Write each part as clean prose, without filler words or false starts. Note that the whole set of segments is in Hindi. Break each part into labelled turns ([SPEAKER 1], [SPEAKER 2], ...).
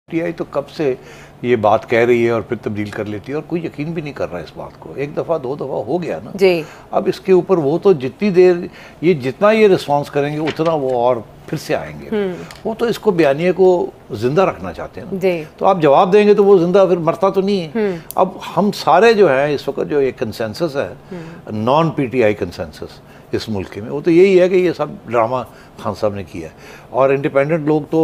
[SPEAKER 1] पीटीआई तो कब से ये बात कह रही है और फिर तब्दील कर लेती है और कोई यकीन भी नहीं कर रहा है इस बात को। एक दफ़ा दो दफ़ा हो गया ना जी। अब इसके ऊपर वो तो जितनी देर ये जितना ये रिस्पांस करेंगे उतना वो और फिर से आएंगे। वो तो इसको बयानिए को जिंदा रखना चाहते हैं ना, तो आप जवाब देंगे तो वो जिंदा फिर मरता तो नहीं है। अब हम सारे जो है इस वक्त जो एक कंसेंसस है नॉन पीटीआई कंसेंसस इस मुल्क में, वो तो यही है कि ये सब ड्रामा खान साहब ने किया है। और इंडिपेंडेंट लोग तो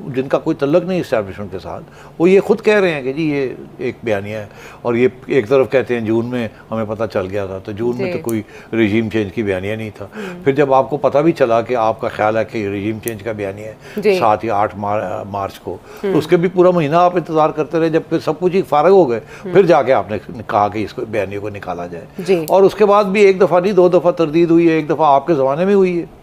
[SPEAKER 1] जिनका कोई तल्लक नहीं इस्टेब्लिशमेंट के साथ, वो ये खुद कह रहे हैं कि जी ये एक बयानिया है। और ये एक तरफ कहते हैं जून में हमें पता चल गया था, तो जून में तो कोई रजीम चेंज की बयानिया नहीं था। फिर जब आपको पता भी चला कि आपका ख्याल है कि रजीम चेंज का बयानिया है 7 या 8 मार्च को, तो उसके भी पूरा महीना आप इंतजार करते रहे। जब फिर सब कुछ ही फारग हो गए फिर जाके आपने कहा कि इसको बयानिया को निकाला जाए। और उसके बाद भी एक दफ़ा नहीं 2 दफ़ा तरदीद हुई है। एक दफ़ा आपके ज़माने में हुई है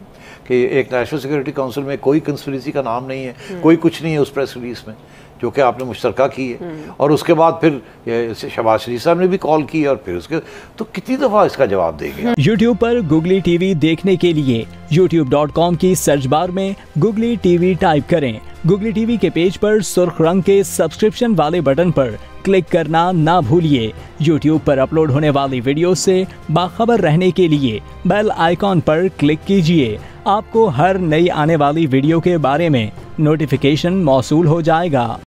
[SPEAKER 1] कि एक नेशनल सिक्योरिटी काउंसिल में कोई कंस्पिरेसी का नाम नहीं है, कोई कुछ नहीं है उस प्रेस रिलीज में जो कि आपने मुश्तरका की है। और उसके बाद फिर शहबाज शरीफ साहब ने भी कॉल की और फिर उसके तो कितनी दफ़ा इसका जवाब देंगे।
[SPEAKER 2] YouTube पर गुगली टीवी देखने के लिए youtube.com की सर्च बार में गुगली टीवी टाइप करें। गुगली टीवी के पेज पर सुर्ख रंग के सब्सक्रिप्शन वाले बटन पर क्लिक करना ना भूलिए। YouTube पर अपलोड होने वाली वीडियो से बाखबर रहने के लिए बेल आइकॉन पर क्लिक कीजिए। आपको हर नई आने वाली वीडियो के बारे में नोटिफिकेशन मौसूल हो जाएगा।